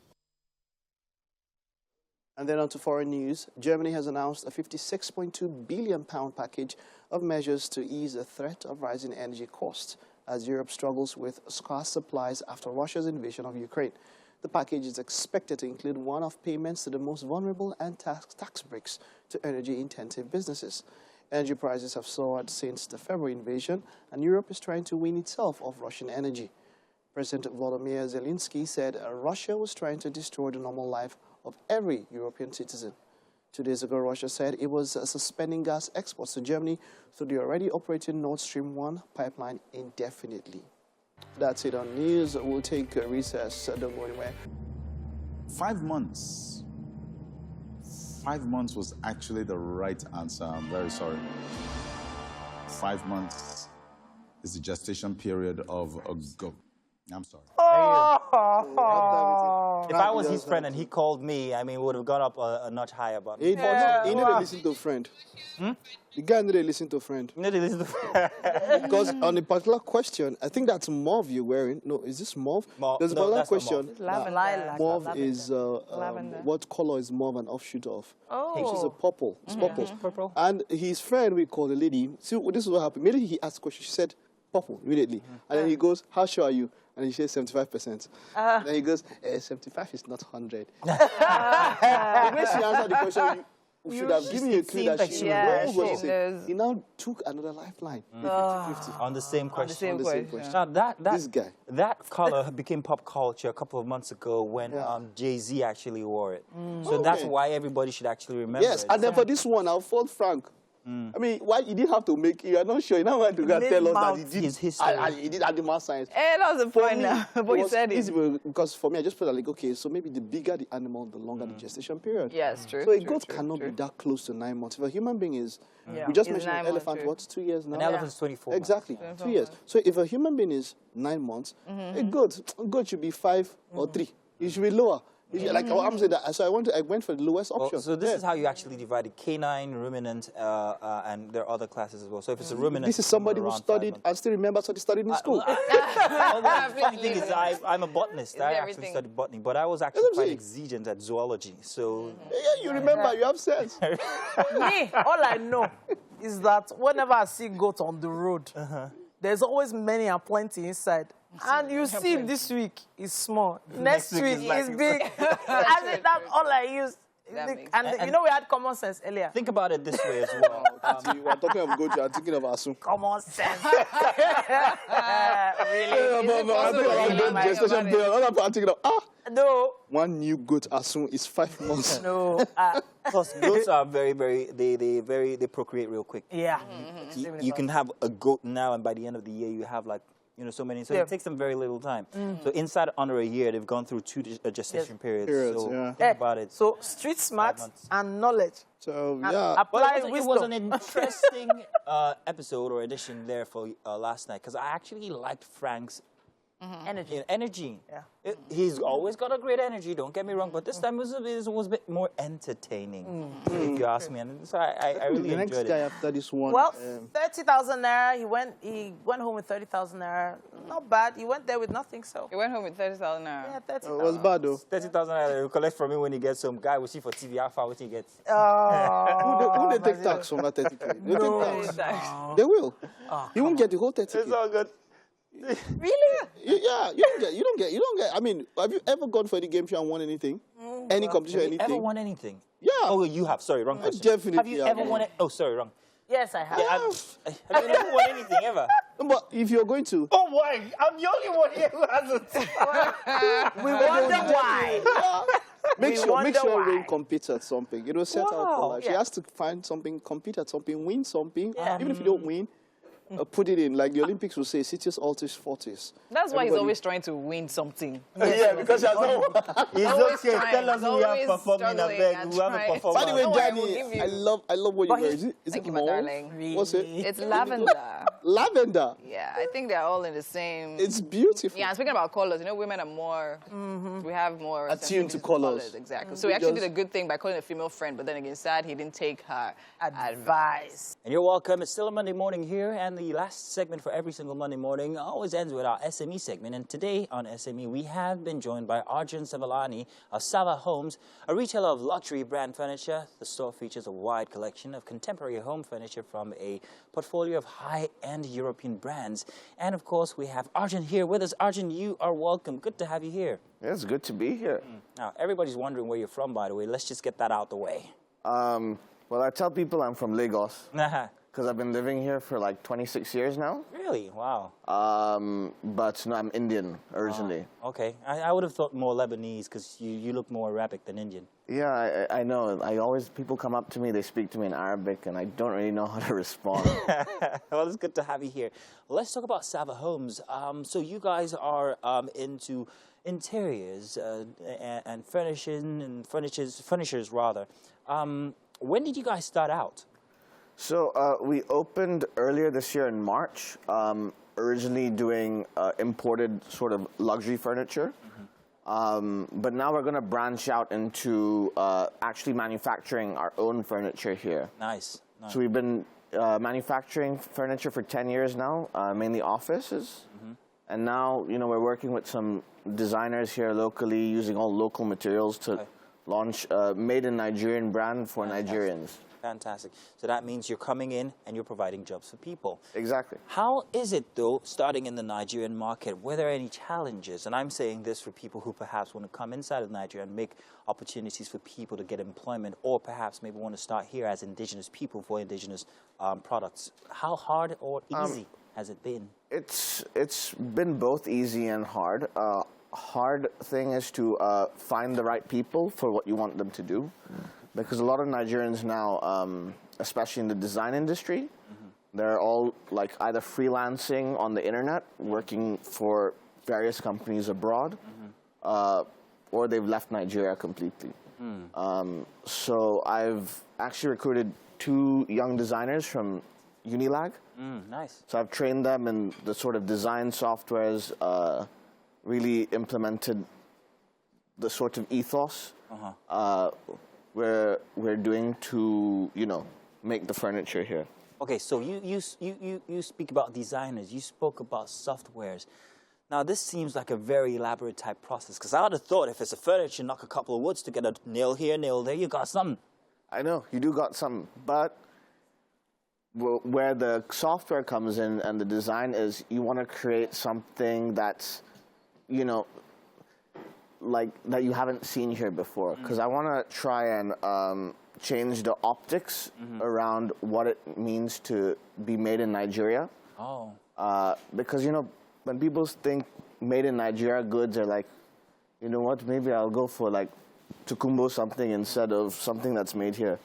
And then on to foreign news. Germany has announced a £56.2 billion package of measures to ease the threat of rising energy costs as Europe struggles with scarce supplies after Russia's invasion of Ukraine. The package is expected to include one-off payments to the most vulnerable and tax breaks to energy-intensive businesses. Energy prices have soared since the February invasion, and Europe is trying to wean itself off Russian energy. President Volodymyr Zelensky said Russia was trying to destroy the normal life of every European citizen. 2 days ago, Russia said it was suspending gas exports to Germany through the already operating Nord Stream 1 pipeline indefinitely. That's it on news. We'll take a recess. Don't go anywhere. 5 months. 5 months was actually the right answer. I'm very sorry. 5 months is the gestation period of a goat. I'm sorry. If I was his friend and he called me, I mean, we would have gone up a notch higher. But he needed to listen to a friend. The guy needed to listen to a friend. Because on a particular question, I think that's mauve you're wearing. No, is this mauve? There's a particular question. Mauve is what color is mauve an offshoot of? Which is a purple. It's purple. And his friend, we call the lady. See, this is what happened. Immediately he asked a question. She said purple immediately, and then he goes, "How sure are you?" And he says 75%. Then he goes, 75 is not 100. The way she answered the question, you should have given you a clue that she knows. He now took another lifeline. 50-50. On the same question. Now this guy. That color became pop culture a couple of months ago when Jay-Z actually wore it. So that's why everybody should actually remember it. And then for this one, I'll fault Frank. I mean, why you didn't have to make? You are not sure. You now want to go and tell us that he did his history. He did animal science. Hey, that was the point now. But you said it. Easy because for me, I just felt like, okay, so maybe the bigger the animal, the longer the gestation period. Yes, true. So a goat cannot be that close to 9 months. If a human being is, we just mentioned an elephant, what's 2 years now? An elephant's 24 Exactly, 2 years. So if a human being is 9 months, a goat should be 5 or 3. It should be lower. Like I'm saying that, so I went for the lowest option. So this is how you actually divide it: canine, ruminant, and there are other classes as well. So if it's a ruminant, this is somebody who studied and still remembers what he studied in school. The funny thing is, I'm a botanist. I actually studied botany, but I was actually quite exigent at zoology. So yeah, you remember, you have sense. Me, all I know is that whenever I see goat on the road, there's always many and plenty inside. And you see this week is small. Next week is big. I think that's all I use. And you know we had common sense earlier. Think about it this way as well. You are talking of goat, you are thinking of Asun. Common sense. Really? No. One new goat Asun is 5 months. No. Plus, goats are they procreate real quick. Yeah. You can have a goat now, and by the end of the year, you have like, so many. So it takes them very little time. So inside under a year, they've gone through 2 gestation periods. So think about it. So street smart and knowledge. So apply wisdom. It was an interesting episode or edition there for last night, because I actually liked Frank's energy. Yeah. He's always got a great energy, don't get me wrong, but this time it was a bit more entertaining, if you ask me. And so I really enjoyed it. The next guy after this one. Well, 30,000 naira. He went home with 30,000 naira. Not bad. He went there with nothing, so. He went home with 30,000 naira. Yeah, 30,000. It was bad, though. 30,000 naira he'll collect from me when he gets some guy. We'll see for TV how far he gets. Who they take tax from that 30K? They take tax. They will. You won't get the whole 30K. It's all good. Really? Yeah, you don't get. I mean, have you ever gone for any game show and won anything? Any competition, anything? Have you ever won anything? Yeah. Oh, you have. Sorry, wrong question. Definitely. Have you ever won it? Oh, sorry, wrong. Yes, I have. Yeah, have you never won anything ever? But if you're going to... Oh, why? I'm the only one here who hasn't. We wonder why. Make sure Rain competes at something. Set out for life. She has to find something, compete at something, win something. Even if you don't win, put it in. Like the Olympics will say, cities, altis, fortis. That's why he's always trying to win something. Yeah, because he has no... He's okay. Tell us who have performed in a bed, who haven't performed. By the way, Danny, I love what you wear. Is it my darling. What's it? It's lavender. Lavender? Yeah, I think they're all in the same... It's beautiful. Yeah, and speaking about colors, women are more... We have more... attuned to colors. Exactly. So he actually did a good thing by calling a female friend, but then again, sad he didn't take her advice. And you're welcome. It's still a Monday morning here, and the last segment for every single Monday morning always ends with our SME segment. And today on SME, we have been joined by Arjun Savalani of Sava Homes, a retailer of luxury brand furniture. The store features a wide collection of contemporary home furniture from a portfolio of high-end European brands. And of course, we have Arjun here with us. Arjun, you are welcome. Good to have you here. Yeah, it's good to be here. Now, everybody's wondering where you're from, by the way. Let's just get that out the way. Well, I tell people I'm from Lagos. Because I've been living here for like 26 years now. Really? Wow. But no, I'm Indian originally. Okay. I would have thought more Lebanese because you look more Arabic than Indian. Yeah, I know. People come up to me, they speak to me in Arabic, and I don't really know how to respond. Well, it's good to have you here. Let's talk about Sava Homes. So you guys are into interiors and furnishing and furnishers rather. When did you guys start out? So we opened earlier this year in March, originally doing imported sort of luxury furniture. But now we're going to branch out into actually manufacturing our own furniture here. Nice. So we've been manufacturing furniture for 10 years now, mainly offices. And now, we're working with some designers here locally, using all local materials to launch a made in Nigerian brand for Nigerians. Fantastic. So that means you're coming in and you're providing jobs for people. Exactly. How is it, though, starting in the Nigerian market? Were there any challenges? And I'm saying this for people who perhaps want to come inside of Nigeria and make opportunities for people to get employment, or perhaps maybe want to start here as indigenous people for indigenous products. How hard or easy has it been? It's been both easy and hard. Hard thing is to find the right people for what you want them to do. because a lot of Nigerians now, especially in the design industry, they're all like either freelancing on the internet, working for various companies abroad, or they've left Nigeria completely. So I've actually recruited 2 young designers from Unilag. Nice. So I've trained them in the sort of design softwares, really implemented the sort of ethos where we're doing to, you know, make the furniture here. Okay, so you speak about designers, you spoke about softwares. Now, this seems like a very elaborate type process, because I would have thought if it's a furniture, knock a couple of woods together, nail here, nail there, you got something. I know, you do got something, but where the software comes in and the design is, you want to create something that's, you know, like that you haven't seen here before, because I want to try and change the optics around what it means to be made in Nigeria. Oh. Because, you know, when people think made in Nigeria goods are like, you know what, maybe I'll go for like Tukumbo something instead of something that's made here.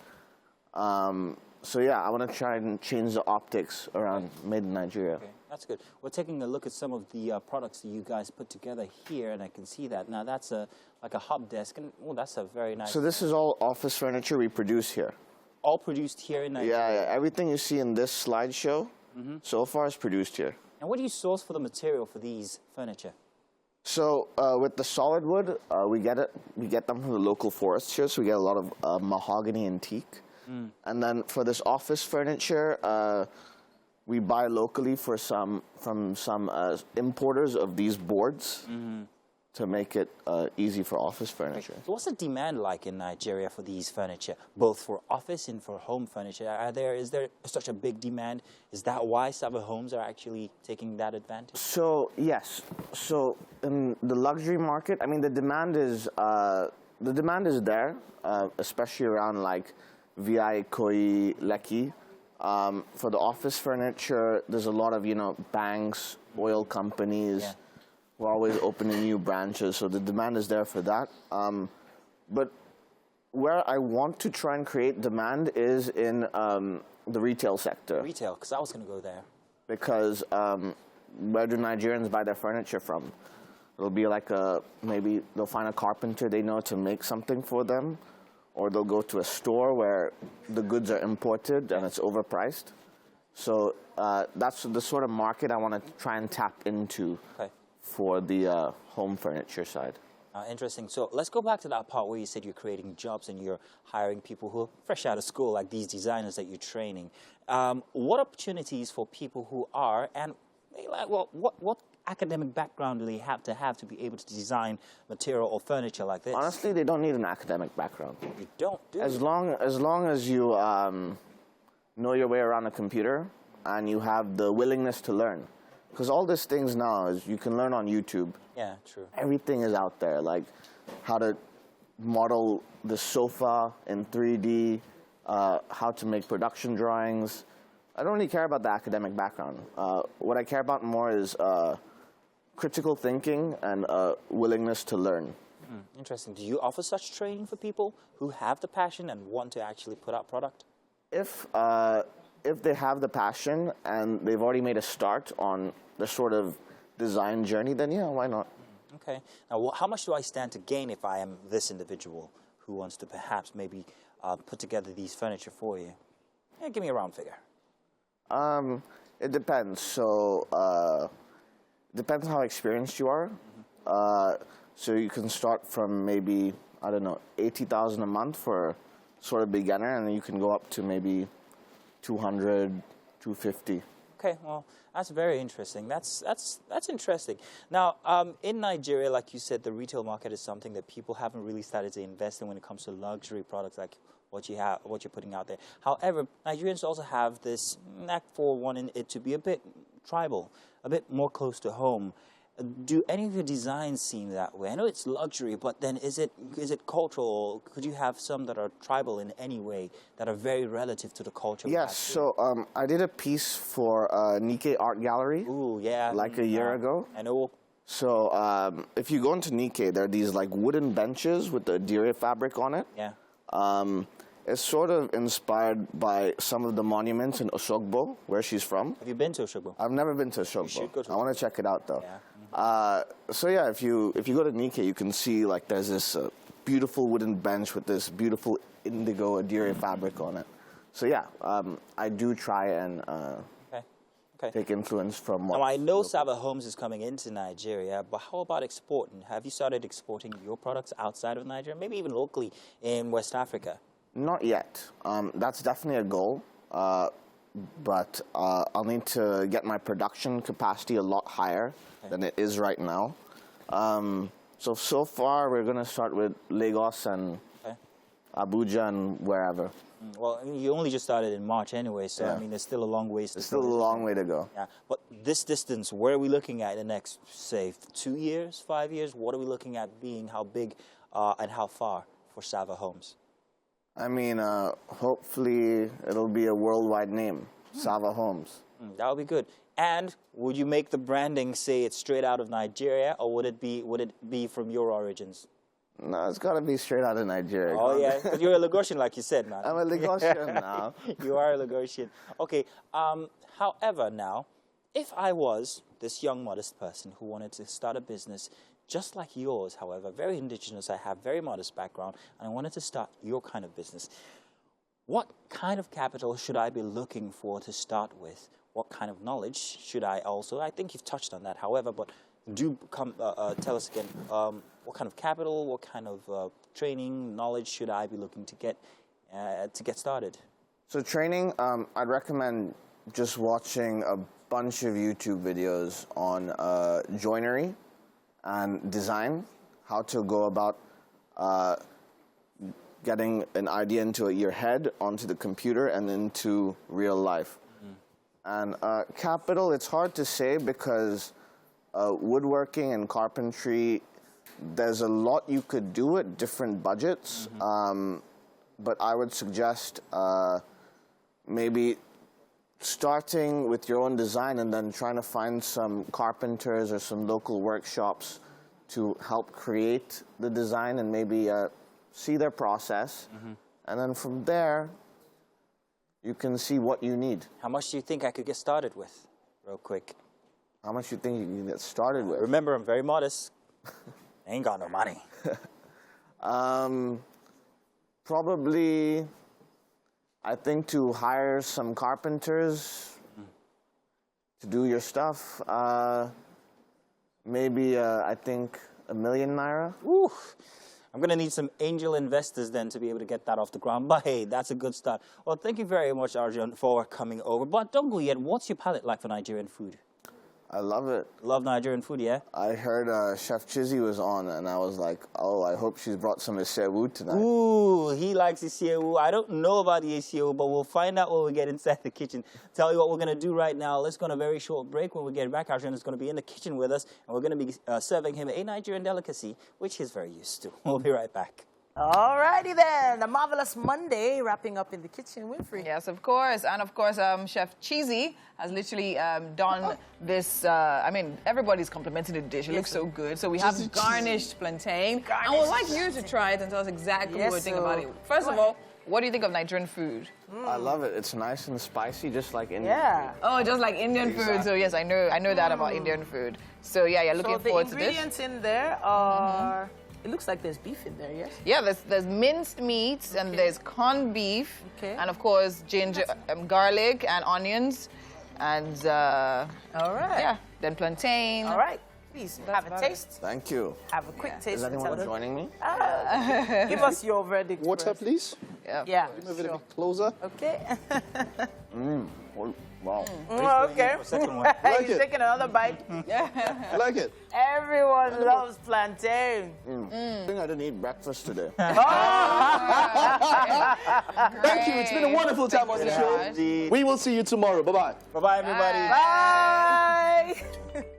So yeah, I want to try and change the optics around made in Nigeria. Okay, that's good. We're taking a look at some of the products that you guys put together here, and I can see that. Now that's like a hub desk, and oh, that's a very nice. So this is all office furniture we produce here. All produced here in Nigeria? Yeah, yeah. Everything you see in this slideshow so far is produced here. And what do you source for the material for these furniture? So with the solid wood, we get them from the local forests here, so we get a lot of mahogany and teak. And then for this office furniture, we buy locally from some importers of these boards to make it easy for office furniture. So what's the demand like in Nigeria for these furniture, both for office and for home furniture? Is there such a big demand? Is that why some homes are actually taking that advantage? So yes. So in the luxury market, I mean, the demand is there, especially around like VI, Koi, Lekki. For the office furniture, there's a lot of, you know, banks, oil companies. Yeah. We're always opening new branches, so the demand is there for that. But where I want to try and create demand is in the retail sector. Retail, because I was going to go there. Because where do Nigerians buy their furniture from? It'll be like maybe they'll find a carpenter they know to make something for them, or they'll go to a store where the goods are imported and it's overpriced. So that's the sort of market I want to try and tap into. Okay. For the home furniture side. Interesting. So let's go back to that part where you said you're creating jobs and you're hiring people who are fresh out of school, like these designers that you're training. What opportunities for people who are, and well, what academic background do they have to be able to design material or furniture like this? Honestly, they don't need an academic background. You don't, do you? As long as you know your way around a computer and you have the willingness to learn. Because all these things now is you can learn on YouTube. Yeah, true. Everything is out there, like how to model the sofa in 3D, how to make production drawings. I don't really care about the academic background. What I care about more is critical thinking and willingness to learn. Interesting. Do you offer such training for people who have the passion and want to actually put out product? If they have the passion and they've already made a start on the sort of design journey, then yeah, why not? Okay. Now, how much do I stand to gain if I am this individual who wants to perhaps maybe put together these furniture for you? Yeah, give me a round figure. It depends. So it depends how experienced you are. So you can start from maybe, I don't know, 80,000 a month for sort of beginner, and then you can go up to maybe 200, 250. Okay, well, that's very interesting. That's interesting. Now, in Nigeria, like you said, the retail market is something that people haven't really started to invest in when it comes to luxury products like what you're putting out there. However, Nigerians also have this knack for wanting it to be a bit tribal, a bit more close to home. Do any of your designs seem that way? I know it's luxury, but then is it cultural? Could you have some that are tribal in any way, that are very relative to the culture? Yes, so I did a piece for Nikkei Art Gallery. Ooh, yeah. Like a year ago. I know. So if you go into Nikkei, there are these like wooden benches with the dire fabric on it. Yeah. It's sort of inspired by some of the monuments in Osogbo, where she's from. Have you been to Osogbo? I've never been to Osogbo. You should go to I want to check it out, though. Yeah. So yeah, if you go to Nike, you can see like there's this beautiful wooden bench with this beautiful indigo Adire fabric on it. So yeah, I do try and take influence from what... Now, I know Sava Homes is coming into Nigeria, but how about exporting? Have you started exporting your products outside of Nigeria, maybe even locally in West Africa? Not yet. That's definitely a goal, but I'll need to get my production capacity a lot higher than it is right now. So far, we're going to start with Lagos and Abuja and wherever. Well, you only just started in March anyway, so I mean, there's still a long ways to go. There's still a long way to go. Yeah, but this distance, where are we looking at in the next, say, 2 years, 5 years? What are we looking at being, how big and how far for Sava Homes? I mean, hopefully it'll be a worldwide name, Sava Homes. That would be good. And would you make the branding say it's straight out of Nigeria, or would it be from your origins? No, it's got to be straight out of Nigeria. Oh, yeah, because you're a Lagosian, like you said, man. I'm a Lagosian now. You are a Lagosian. Okay, however, now, if I was this young, modest person who wanted to start a business just like yours, however, very indigenous, I have very modest background, and I wanted to start your kind of business, what kind of capital should I be looking for to start with? What kind of knowledge should I also, I think you've touched on that, however, but do come tell us again, what kind of capital, what kind of training, knowledge should I be looking to get started? So training, I'd recommend just watching a bunch of YouTube videos on joinery and design, how to go about getting an idea into your head, onto the computer, and into real life. And capital, it's hard to say because woodworking and carpentry, there's a lot you could do at different budgets, but I would suggest maybe starting with your own design and then trying to find some carpenters or some local workshops to help create the design and maybe see their process. And then from there, you can see what you need. How much do you think I could get started with, real quick? How much do you think you can get started with? Remember, I'm very modest. I ain't got no money. Probably, I think to hire some carpenters to do your stuff, maybe I think ₦1 million. Ooh, I'm going to need some angel investors then to be able to get that off the ground. But hey, that's a good start. Well, thank you very much, Arjun, for coming over. But don't go yet. What's your palate like for Nigerian food? I love it. Love Nigerian food, yeah? I heard Chef Chizzy was on, and I was like, oh, I hope she's brought some Isewu tonight. Ooh, he likes Isewu. I don't know about the Isewu, but we'll find out when we get inside the kitchen. Tell you what we're going to do right now. Let's go on a very short break. When we get back, Arjun is going to be in the kitchen with us, and we're going to be serving him a Nigerian delicacy, which he's very used to. We'll be right back. All righty then, a marvelous Monday wrapping up in the kitchen, Winfrey. Yes, of course. And of course, Chef Cheesy has literally done this. I mean, everybody's complimenting the dish. It looks so good. So we have garnished plantain. And we'd like you to try it and tell us exactly what you think about it. First of all, what do you think of Nigerian food? I love it. It's nice and spicy, just like Indian food. Oh, just like Indian food. So yes, I know that about Indian food. So yeah, looking forward to this. So the ingredients in there are... It looks like there's beef in there, yes? Yeah, there's minced meats and there's corned beef. And of course, ginger, garlic and onions. And all right. Yeah, then plantain. All right. Please have a taste. Thank you. Have a quick taste. Is anyone joining me? Give us your verdict. Water, please. Yeah. Move it a bit closer. Okay. Wow. Okay. Like He's taking another bite. I like it. Everyone loves plantain. I think I didn't eat breakfast today. Thank you. It's been a wonderful time on the show. We will see you tomorrow. Bye-bye. Bye-bye, everybody. Bye.